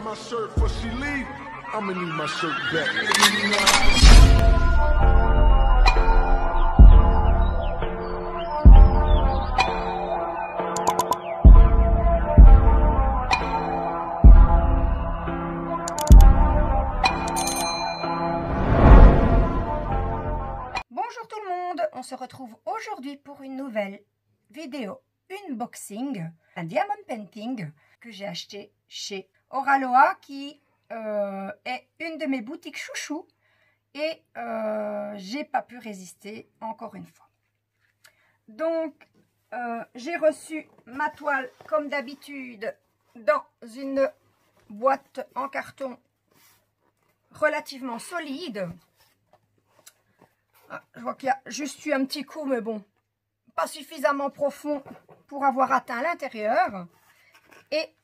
my shirt before she leave, I'ma need my shirt back. Bonjour tout le monde, on se retrouve aujourd'hui pour une nouvelle vidéo unboxing, un diamond painting que j'ai acheté chez Oraloa qui est une de mes boutiques chouchou et j'ai pas pu résister encore une fois. Donc j'ai reçu ma toile comme d'habitude dans une boîte en carton relativement solide. Ah, je vois qu'il y a juste eu un petit coup, mais bon, pas suffisamment profond pour avoir atteint l'intérieur. Et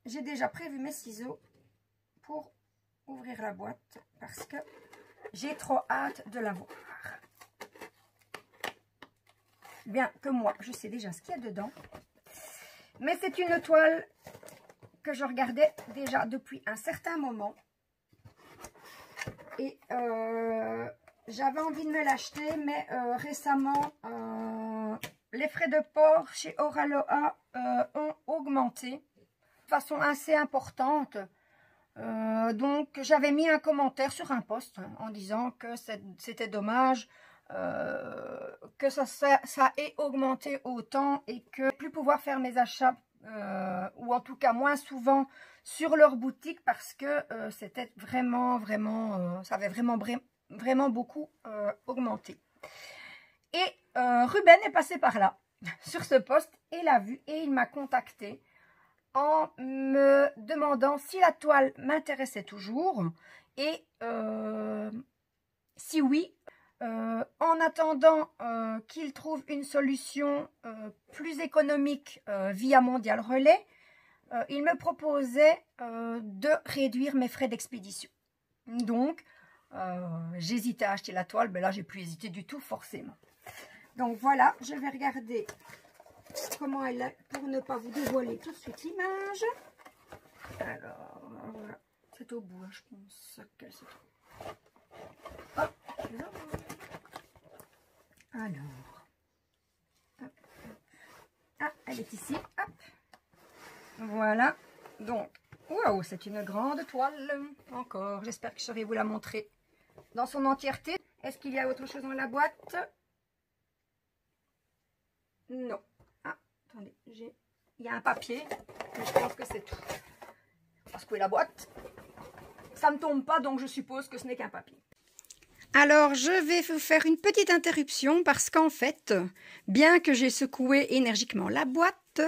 j'ai déjà prévu mes ciseaux pour ouvrir la boîte parce que j'ai trop hâte de la voir. Bien que moi, je sais déjà ce qu'il y a dedans. Mais c'est une toile que je regardais déjà depuis un certain moment. Et j'avais envie de me l'acheter, mais récemment, les frais de port chez Oraloa ont augmenté de façon assez importante. Donc, j'avais mis un commentaire sur un post en disant que c'était dommage que ça ait augmenté autant et que plus pouvoir faire mes achats, ou en tout cas moins souvent sur leur boutique parce que c'était vraiment, ça avait vraiment beaucoup augmenté. Et Ruben est passé par là, sur ce post, et l'a vu, et il m'a contacté en me demandant si la toile m'intéressait toujours, et si oui, en attendant qu'il trouve une solution plus économique via Mondial Relais, il me proposait de réduire mes frais d'expédition. Donc, j'hésitais à acheter la toile, mais là, j'ai plus hésité du tout, forcément. Donc, voilà, je vais regarder comment elle est pour ne pas vous dévoiler tout de suite l'image. Alors, voilà, c'est au bout, hein, je pense qu'elle se trouve. Hop, là. Alors, hop. Ah, elle est ici, hop. Voilà, donc, waouh, c'est une grande toile, encore. J'espère que je saurai vous la montrer dans son entièreté. Est-ce qu'il y a autre chose dans la boîte? Non. Ah, attendez, il y a un papier, mais je pense que c'est tout. On va secouer la boîte. Ça ne tombe pas, donc je suppose que ce n'est qu'un papier. Alors, je vais vous faire une petite interruption parce qu'en fait, bien que j'ai secoué énergiquement la boîte,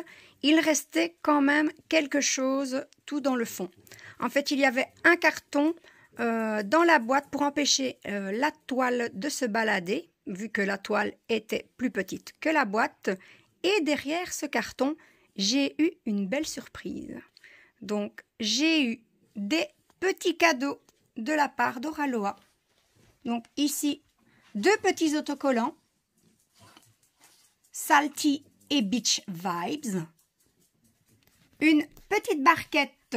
il restait quand même quelque chose tout dans le fond. En fait, il y avait un carton dans la boîte pour empêcher la toile de se balader, vu que la toile était plus petite que la boîte. Et derrière ce carton, j'ai eu une belle surprise. Donc, j'ai eu des petits cadeaux de la part d'Oraloa. Donc ici, deux petits autocollants, Salty et Beach Vibes, une petite barquette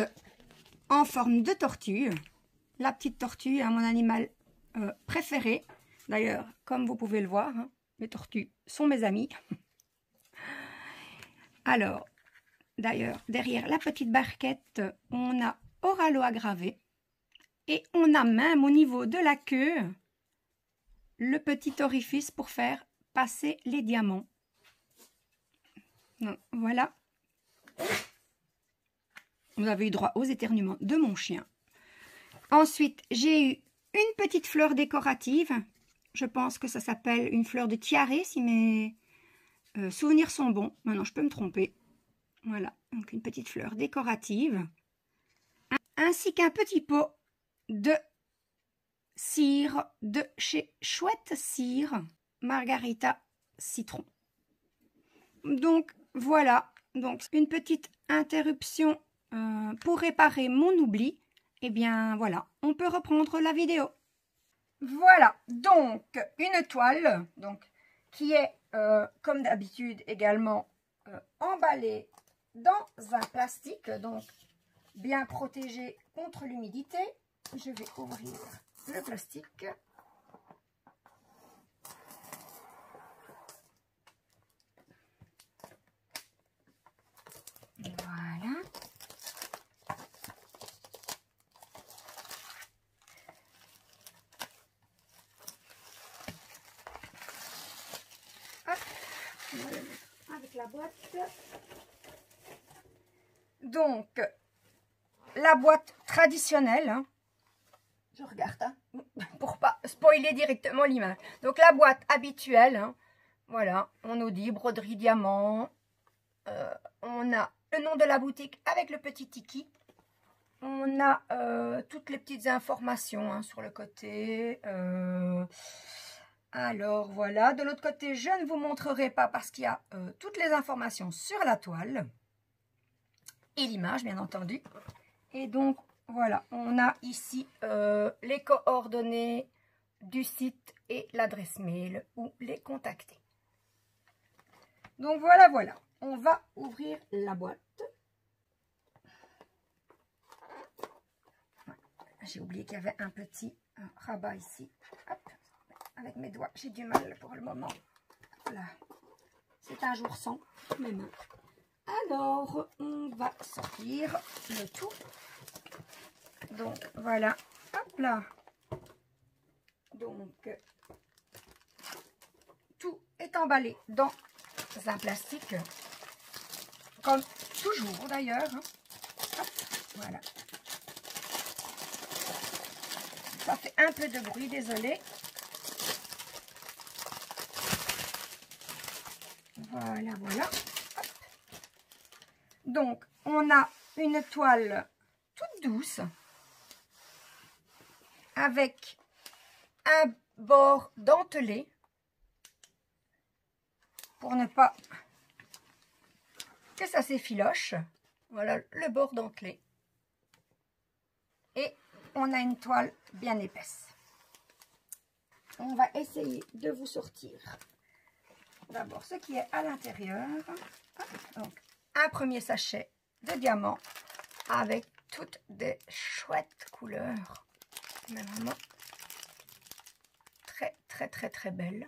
en forme de tortue, la petite tortue est mon animal préféré. D'ailleurs, comme vous pouvez le voir, hein, les tortues sont mes amis. Alors, d'ailleurs, derrière la petite barquette, on a Oraloa gravé. Et on a même au niveau de la queue le petit orifice pour faire passer les diamants. Donc, voilà. Vous avez eu droit aux éternuements de mon chien. Ensuite, j'ai eu une petite fleur décorative. Je pense que ça s'appelle une fleur de tiare, si mes souvenirs sont bons. Maintenant, je peux me tromper. Voilà, donc une petite fleur décorative. Ainsi qu'un petit pot de cire de chez Chouette Cire, Margarita Citron. Donc voilà, donc une petite interruption pour réparer mon oubli. Et bien voilà, on peut reprendre la vidéo. Voilà, donc une toile donc, qui est comme d'habitude également emballée dans un plastique. Donc bien protégé contre l'humidité. Je vais ouvrir le plastique. Voilà. Hop, on va le mettre avec la boîte. Donc, la boîte traditionnelle, hein. Je regarde, hein, pour pas spoiler directement l'image. Donc, la boîte habituelle, hein, voilà, on nous dit broderie diamant. On a le nom de la boutique avec le petit tiki. On a toutes les petites informations, hein, sur le côté. Alors voilà, de l'autre côté, je ne vous montrerai pas parce qu'il y a toutes les informations sur la toile. Et l'image, bien entendu. Et donc, voilà, on a ici les coordonnées du site et l'adresse mail où les contacter. Donc voilà, voilà. On va ouvrir la boîte. J'ai oublié qu'il y avait un petit rabat ici. Hop, avec mes doigts, j'ai du mal pour le moment. Voilà. C'est un jour sans mes mains. Alors, on va sortir le tout. Donc, voilà. Hop là. Donc, tout est emballé dans un plastique. Comme toujours d'ailleurs. Hop, voilà. Ça fait un peu de bruit, désolé. Voilà, voilà. Hop. Donc, on a une toile toute douce avec un bord dentelé pour ne pas que ça s'effiloche. Voilà le bord dentelé. Et on a une toile bien épaisse. On va essayer de vous sortir d'abord ce qui est à l'intérieur. Donc, un premier sachet de diamants avec toutes des chouettes couleurs. Mais vraiment très, très, très, très belles.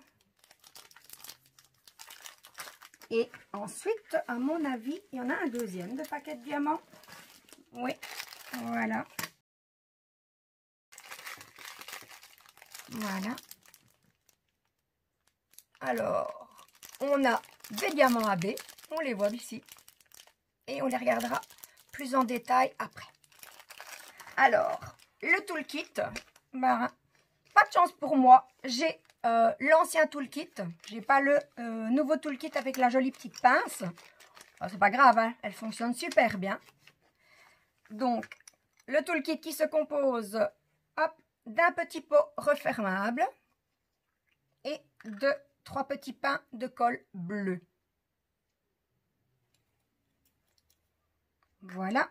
Et ensuite, à mon avis, il y en a un deuxième de paquet de diamants. Oui, voilà. Voilà. Alors, on a des diamants AB. On les voit ici. Et on les regardera plus en détail après. Alors, le toolkit, ben, pas de chance pour moi. J'ai l'ancien toolkit. J'ai pas le nouveau toolkit avec la jolie petite pince. Oh, c'est pas grave, hein, elle fonctionne super bien. Donc, le toolkit qui se compose d'un petit pot refermable et de 3 petits pains de colle bleu. Voilà.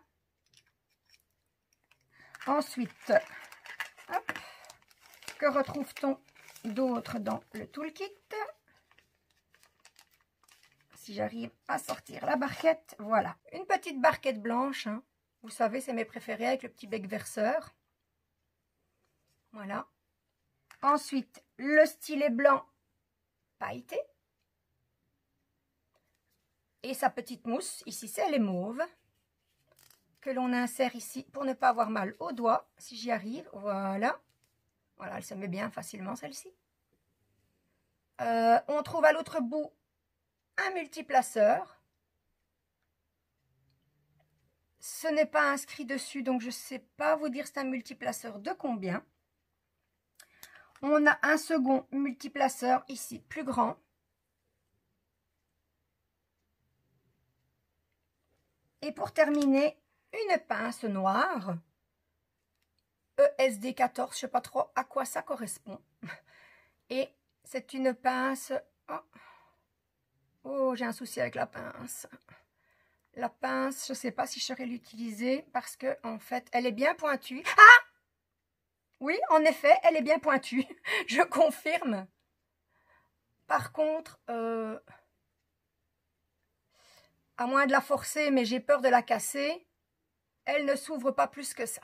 Ensuite, hop, que retrouve-t-on d'autre dans le toolkit? Si j'arrive à sortir la barquette, voilà. Une petite barquette blanche, hein. Vous savez, c'est mes préférés avec le petit bec verseur. Voilà. Ensuite, le stylet blanc pailleté. Et sa petite mousse, ici c'est les mauves, que l'on insère ici pour ne pas avoir mal aux doigts, si j'y arrive. Voilà. Voilà, elle se met bien facilement celle-ci. On trouve à l'autre bout un multiplaceur. Ce n'est pas inscrit dessus, donc je ne sais pas vous dire c'est un multiplaceur de combien. On a un second multiplaceur ici, plus grand. Et pour terminer, une pince noire. ESD 14, je ne sais pas trop à quoi ça correspond. Et c'est une pince... Oh, j'ai un souci avec la pince. La pince, je ne sais pas si je saurais l'utiliser parce que en fait, elle est bien pointue. Ah! Oui, en effet, elle est bien pointue. Je confirme. Par contre, à moins de la forcer, mais j'ai peur de la casser. elle ne s'ouvre pas plus que ça.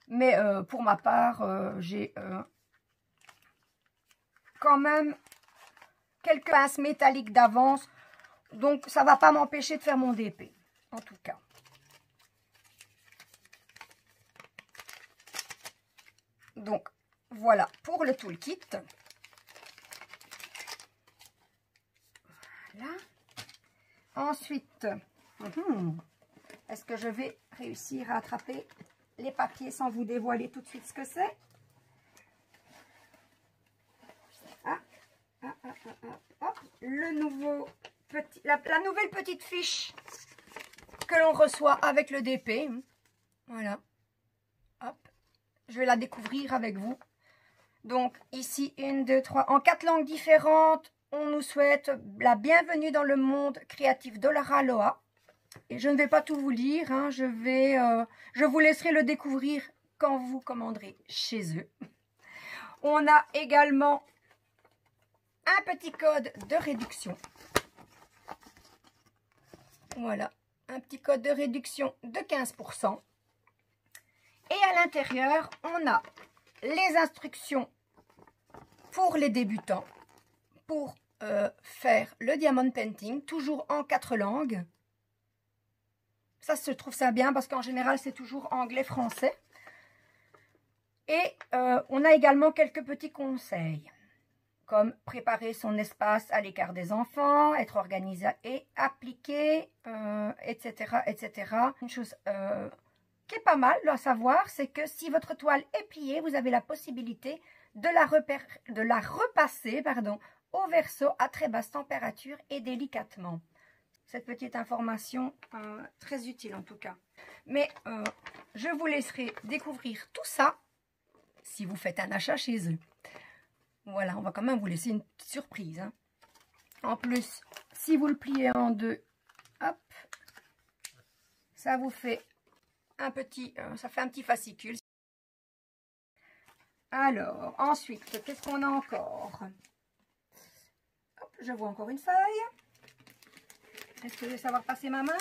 Mais pour ma part, j'ai quand même quelques pinces métalliques d'avance. Donc, ça ne va pas m'empêcher de faire mon DP, en tout cas. Donc, voilà pour le toolkit. Voilà. Ensuite, est-ce que je vais réussir à attraper les papiers sans vous dévoiler tout de suite ce que c'est? Hop, le nouveau petit, la nouvelle petite fiche que l'on reçoit avec le DP. Voilà. Hop. Je vais la découvrir avec vous. Donc, ici, 1, 2, 3. En 4 langues différentes, on nous souhaite la bienvenue dans le monde créatif de l'Oraloa. Et je ne vais pas tout vous lire. Hein, je vous laisserai le découvrir quand vous commanderez chez eux. On a également un petit code de réduction. Voilà, un petit code de réduction de 15%. Et à l'intérieur, on a les instructions pour les débutants pour faire le diamond painting, toujours en 4 langues. Ça, je trouve ça bien parce qu'en général, c'est toujours anglais-français. Et on a également quelques petits conseils, comme préparer son espace à l'écart des enfants, être organisé et appliqué, etc., etc. Une chose qui est pas mal à savoir, c'est que si votre toile est pliée, vous avez la possibilité de la repasser au verso à très basse température et délicatement. Cette petite information très utile en tout cas. Mais je vous laisserai découvrir tout ça si vous faites un achat chez eux. Voilà, on va quand même vous laisser une petite surprise. Hein. En plus, si vous le pliez en deux, hop, ça vous fait un petit, ça fait un petit fascicule. Alors, ensuite, qu'est-ce qu'on a encore? Hop, je vois encore une feuille. Est-ce que je vais savoir passer ma main?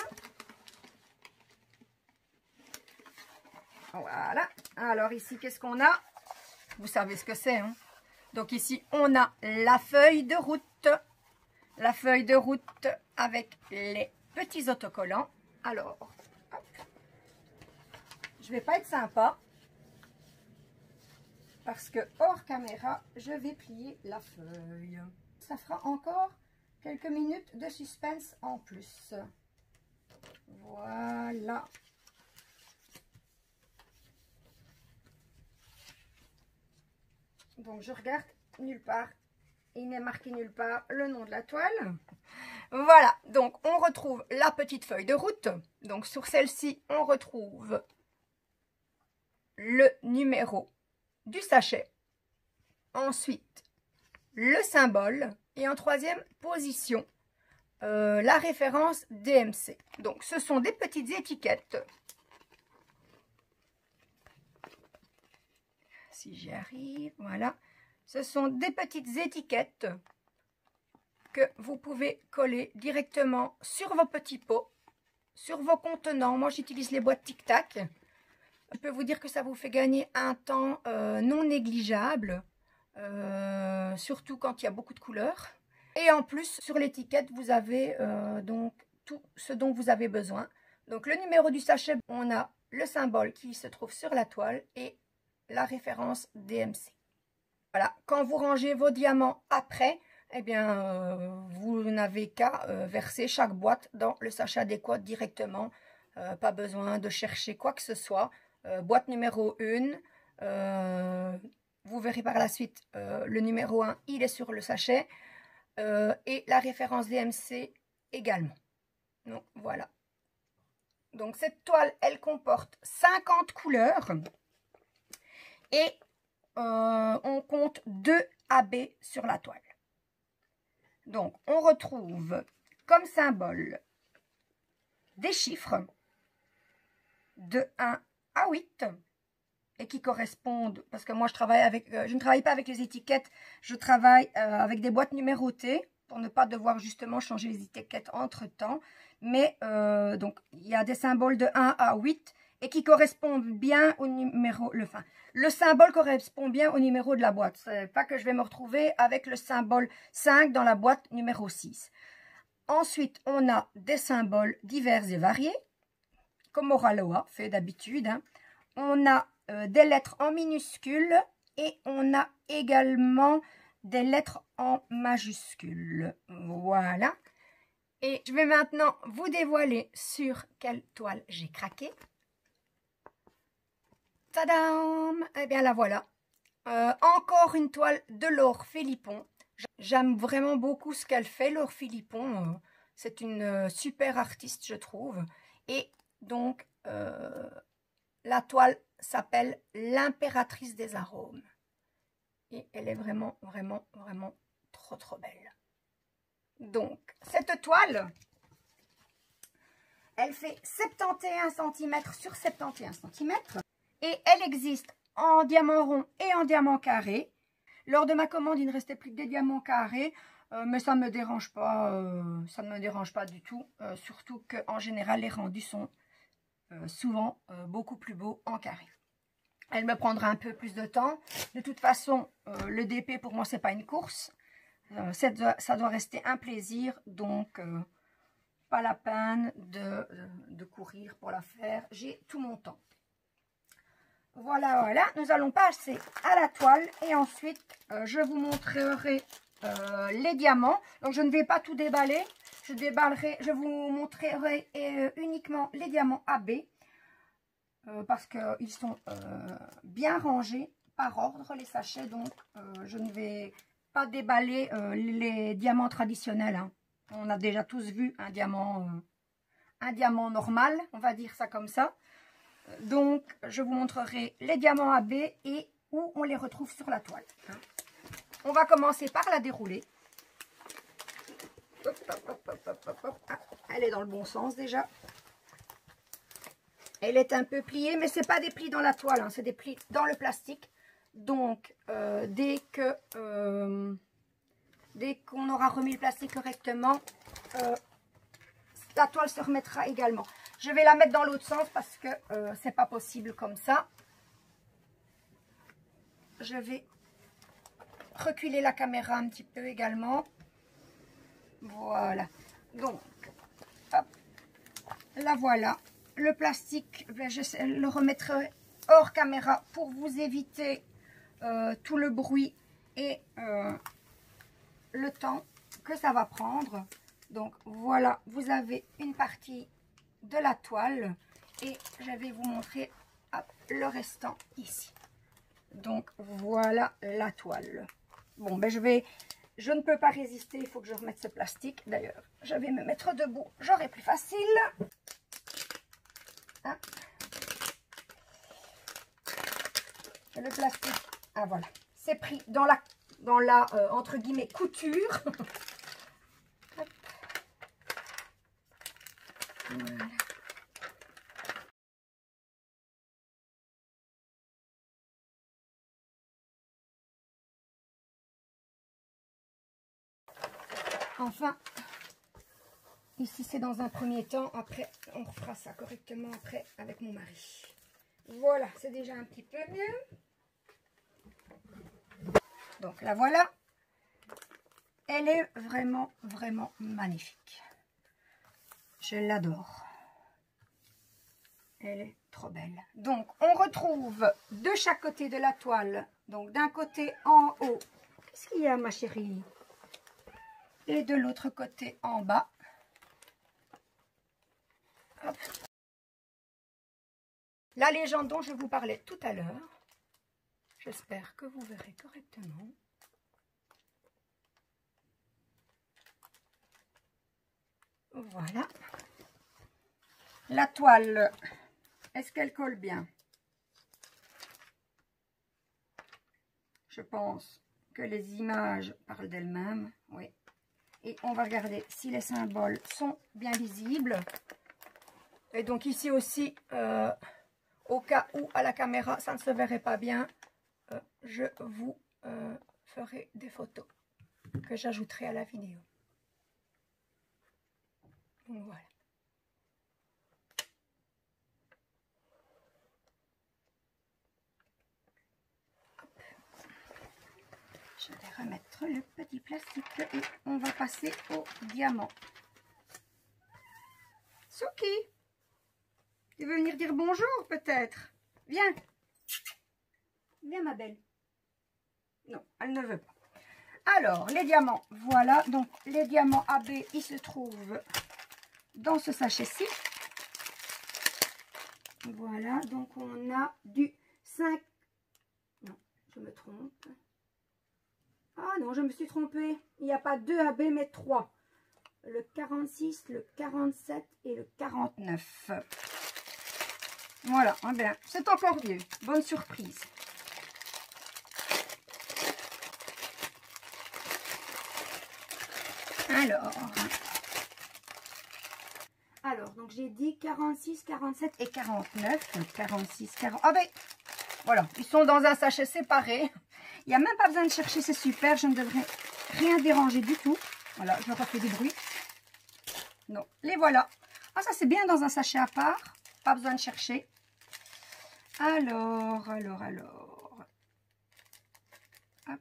Voilà. Alors ici, qu'est-ce qu'on a? Vous savez ce que c'est, hein? Donc ici, on a la feuille de route. La feuille de route avec les petits autocollants. Alors, hop. Je vais pas être sympa. Parce que hors caméra, je vais plier la feuille. Ça fera encore quelques minutes de suspense en plus. Voilà. Donc je regarde nulle part. Il n'est marqué nulle part le nom de la toile. Voilà. Donc on retrouve la petite feuille de route. Donc sur celle-ci, on retrouve le numéro du sachet. Ensuite, le symbole. Et en troisième position, la référence DMC. Donc, ce sont des petites étiquettes. Si j'y arrive, voilà. Ce sont des petites étiquettes que vous pouvez coller directement sur vos petits pots, sur vos contenants. Moi, j'utilise les boîtes Tic Tac. Je peux vous dire que ça vous fait gagner un temps non négligeable. Surtout quand il y a beaucoup de couleurs. Et en plus, sur l'étiquette, vous avez donc tout ce dont vous avez besoin. Donc, le numéro du sachet, on a le symbole qui se trouve sur la toile et la référence DMC. Voilà, quand vous rangez vos diamants après, eh bien, vous n'avez qu'à verser chaque boîte dans le sachet adéquat directement. Pas besoin de chercher quoi que ce soit. Boîte numéro 1. Vous verrez par la suite, le numéro 1, il est sur le sachet. Et la référence DMC également. Donc, voilà. Donc, cette toile, elle comporte 50 couleurs. Et on compte 2 AB sur la toile. Donc, on retrouve comme symbole des chiffres de 1 à 8. Et qui correspondent, parce que moi je travaille avec, je ne travaille pas avec les étiquettes, je travaille avec des boîtes numérotées. pour ne pas devoir justement changer les étiquettes entre temps. Mais donc il y a des symboles de 1 à 8 et qui correspondent bien au numéro, le symbole correspond bien au numéro de la boîte. C'est pas que je vais me retrouver avec le symbole 5 dans la boîte numéro 6. Ensuite, on a des symboles divers et variés, comme Oraloa fait d'habitude. Hein. On a des lettres en minuscules et on a également des lettres en majuscules. Voilà. Et je vais maintenant vous dévoiler sur quelle toile j'ai craqué. Tadam! Eh bien la voilà. Encore une toile de Laure Philippon. J'aime vraiment beaucoup ce qu'elle fait, Laure Philippon. C'est une super artiste, je trouve. Et donc, la toile s'appelle L'impératrice des arômes. Et elle est vraiment, vraiment, vraiment trop, trop belle. Donc, cette toile, elle fait 71 cm sur 71 cm. Et elle existe en diamant rond et en diamant carré. Lors de ma commande, il ne restait plus que des diamants carrés. Mais ça ne me dérange pas. Ça ne me dérange pas du tout. Surtout qu'en général, les rendus sont souvent beaucoup plus beaux en carré. Elle me prendra un peu plus de temps. De toute façon, le DP pour moi, c'est pas une course. Ça doit rester un plaisir. Donc, pas la peine de courir pour la faire. J'ai tout mon temps. Voilà, voilà. Nous allons passer à la toile. Et ensuite, je vous montrerai les diamants. Donc, je ne vais pas tout déballer. Je vous montrerai uniquement les diamants AB. Parce qu'ils sont bien rangés par ordre, les sachets. Donc, je ne vais pas déballer les diamants traditionnels. Hein. On a déjà tous vu un diamant normal, on va dire ça comme ça. Donc, je vous montrerai les diamants AB et où on les retrouve sur la toile. Hein. On va commencer par la dérouler. Hop, hop, hop, hop, hop, hop. Ah, elle est dans le bon sens déjà. Elle est un peu pliée, mais ce n'est pas des plis dans la toile, hein, c'est des plis dans le plastique. Donc, dès qu'on aura remis le plastique correctement, la toile se remettra également. Je vais la mettre dans l'autre sens parce que c'est pas possible comme ça. Je vais reculer la caméra un petit peu également. Voilà. Donc, hop, la voilà. Le plastique, je le remettrai hors caméra pour vous éviter tout le bruit et le temps que ça va prendre. Donc voilà, vous avez une partie de la toile et je vais vous montrer le restant ici. Donc voilà la toile. Bon, ben je ne peux pas résister, il faut que je remette ce plastique. D'ailleurs, je vais me mettre debout, j'aurai plus facile. Hein? Le plastique, ah voilà, c'est pris dans la entre guillemets couture. Voilà. Enfin, ici c'est dans un premier temps, après on refera ça correctement après avec mon mari. Voilà, c'est déjà un petit peu mieux. Donc la voilà. Elle est vraiment, vraiment magnifique. Je l'adore. Elle est trop belle. Donc, on retrouve de chaque côté de la toile, donc d'un côté en haut, qu'est-ce qu'il y a ma chérie? Et de l'autre côté en bas. Hop. La légende dont je vous parlais tout à l'heure. J'espère que vous verrez correctement. Voilà. La toile, est-ce qu'elle colle bien? Je pense que les images parlent d'elles-mêmes. Oui. Et on va regarder si les symboles sont bien visibles. Et donc ici aussi, au cas où à la caméra ça ne se verrait pas bien, je vous ferai des photos que j'ajouterai à la vidéo. Donc voilà. Hop. Je vais remettre le petit plastique et on va passer au diamant. Suki, tu veux venir dire bonjour peut-être? Viens. Viens ma belle. Non, elle ne veut pas. Alors, les diamants, voilà. Donc, les diamants AB, ils se trouvent dans ce sachet-ci. Voilà, donc on a du 5... Non, je me trompe. Ah non, je me suis trompée. Il n'y a pas 2 AB, mais 3. Le 46, le 47 et le 49. Voilà, eh bien, c'est encore mieux. Bonne surprise. Alors, donc j'ai dit 46, 47 et 49. 46, 40. Ah ben, voilà, ils sont dans un sachet séparé. Il n'y a même pas besoin de chercher, c'est super. Je ne devrais rien déranger du tout. Voilà, je refais du bruit. Non, les voilà. Ah, ça c'est bien dans un sachet à part. Pas besoin de chercher. Alors. Hop.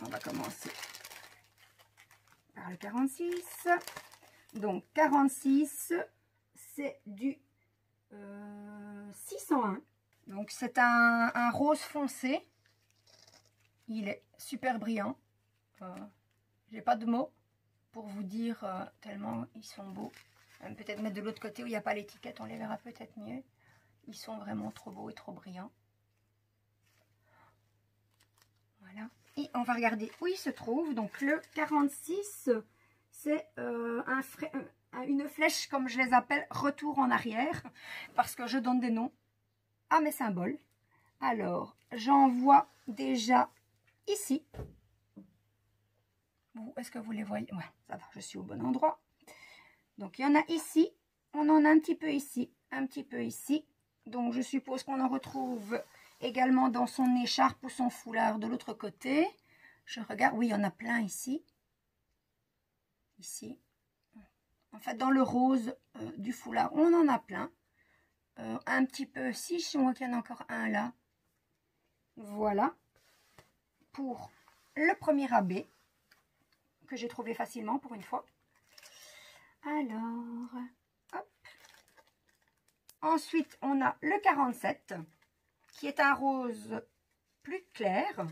On va commencer par le 46. Donc 46, c'est du 601. Donc c'est un rose foncé. Il est super brillant. J'ai pas de mots pour vous dire tellement ils sont beaux. Peut-être mettre de l'autre côté où il n'y a pas l'étiquette, on les verra peut-être mieux. Ils sont vraiment trop beaux et trop brillants. Voilà. Et on va regarder où il se trouve. Donc le 46, c'est une flèche, comme je les appelle, retour en arrière. Parce que je donne des noms à mes symboles. Alors, j'en vois déjà ici. Est-ce que vous les voyez? Ouais, ça va, je suis au bon endroit. Donc, il y en a ici. On en a un petit peu ici, un petit peu ici. Donc, je suppose qu'on en retrouve également dans son écharpe ou son foulard de l'autre côté. Je regarde. Oui, il y en a plein ici. Ici. En fait, dans le rose du foulard, on en a plein. Un petit peu ici. Je vois qu'il y en a encore un là. Voilà. Pour le premier AB. Que j'ai trouvé facilement pour une fois. Alors, hop. Ensuite, on a le 47, qui est un rose plus clair.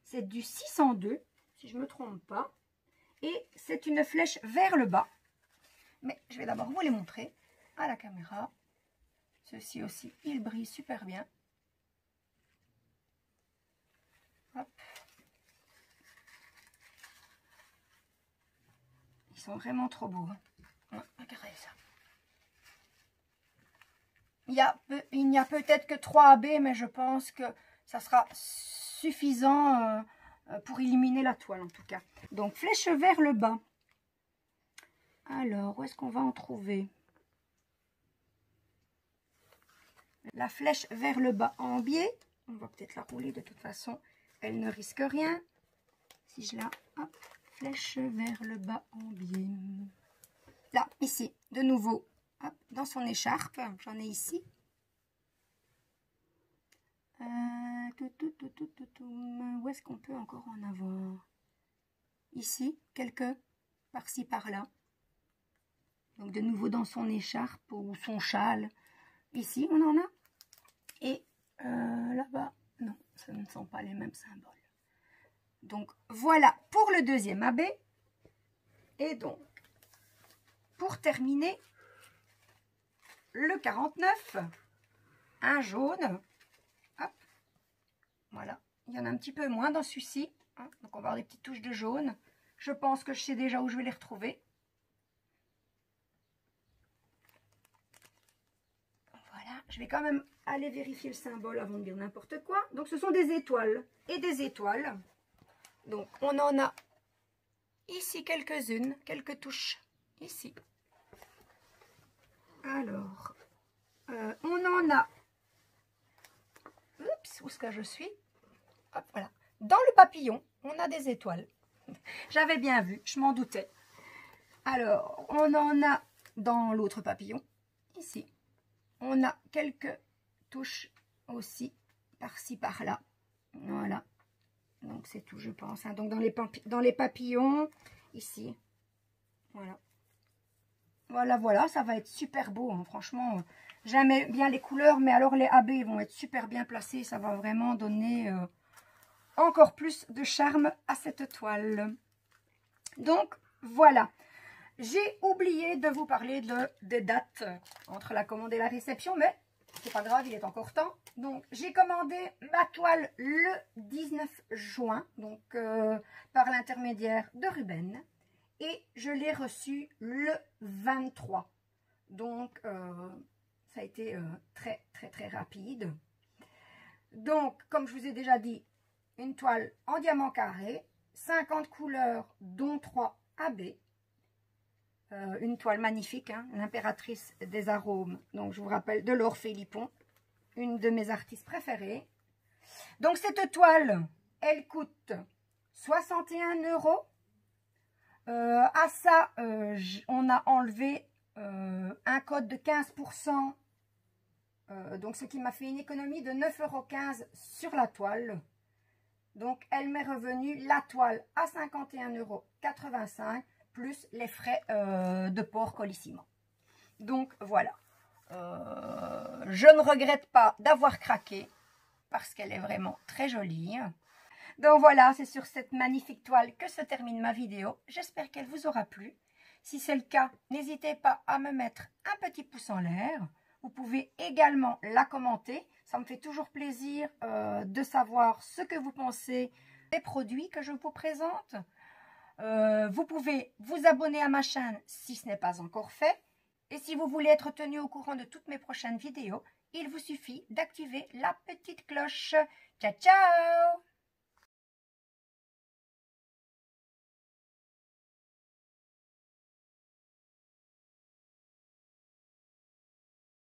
C'est du 602, si je ne me trompe pas. Et c'est une flèche vers le bas. Mais je vais d'abord vous les montrer à la caméra. Ceci aussi, il brille super bien. Hop. Ils sont vraiment trop beaux. Ouais, regardez ça. Il n'y a peut-être que 3 AB, mais je pense que ça sera suffisant pour éliminer la toile en tout cas. Donc flèche vers le bas. Alors, où est-ce qu'on va en trouver? La flèche vers le bas en biais. On va peut-être la rouler de toute façon. Elle ne risque rien. Si je la... Hop. Flèche vers le bas en biais. Là, ici, de nouveau, hop, dans son écharpe. J'en ai ici. Où est-ce qu'on peut encore en avoir? Ici, quelques par-ci, par-là. Donc, de nouveau dans son écharpe ou son châle. Ici, on en a. Et là-bas, non, ce ne sont pas les mêmes symboles. Donc, voilà pour le deuxième AB. Et donc, pour terminer, le 49, un jaune. Hop, voilà. Il y en a un petit peu moins dans celui-ci. Hein, donc, on va avoir des petites touches de jaune. Je pense que je sais déjà où je vais les retrouver. Voilà. Je vais quand même aller vérifier le symbole avant de dire n'importe quoi. Donc, ce sont des étoiles et des étoiles. Donc, on en a ici quelques-unes, quelques touches ici. Alors, on en a... Oups, où est-ce que je suis? Hop, voilà. Dans le papillon, on a des étoiles. J'avais bien vu, je m'en doutais. Alors, on en a dans l'autre papillon, ici. On a quelques touches aussi, par-ci, par-là. Voilà. Donc, c'est tout, je pense. Hein. Donc, dans les papillons, ici. Voilà. Voilà, voilà, ça va être super beau. Hein. Franchement, j'aime bien les couleurs, mais alors les AB vont être super bien placés. Ça va vraiment donner encore plus de charme à cette toile. Donc, voilà. J'ai oublié de vous parler des dates entre la commande et la réception, mais c'est pas grave, il est encore temps. Donc, j'ai commandé ma toile le 19 juin, donc par l'intermédiaire de Ruben. Et je l'ai reçue le 23. Donc, ça a été très, très, très rapide. Donc, comme je vous ai déjà dit, une toile en diamant carré, 50 couleurs, dont 3 AB. Une toile magnifique, hein, l'impératrice des arômes. Donc, je vous rappelle, de Laure Philippon, une de mes artistes préférées. Donc, cette toile, elle coûte 61 €. À ça, on a enlevé un code de 15%. Donc, ce qui m'a fait une économie de 9,15 € sur la toile. Donc, elle m'est revenue la toile à 51,85 € plus les frais de port Colissimo. Donc, voilà. Je ne regrette pas d'avoir craqué parce qu'elle est vraiment très jolie. Donc, voilà, c'est sur cette magnifique toile que se termine ma vidéo. J'espère qu'elle vous aura plu. Si c'est le cas, n'hésitez pas à me mettre un petit pouce en l'air. Vous pouvez également la commenter. Ça me fait toujours plaisir de savoir ce que vous pensez des produits que je vous présente. Vous pouvez vous abonner à ma chaîne si ce n'est pas encore fait. Et si vous voulez être tenu au courant de toutes mes prochaines vidéos, il vous suffit d'activer la petite cloche. Ciao, ciao!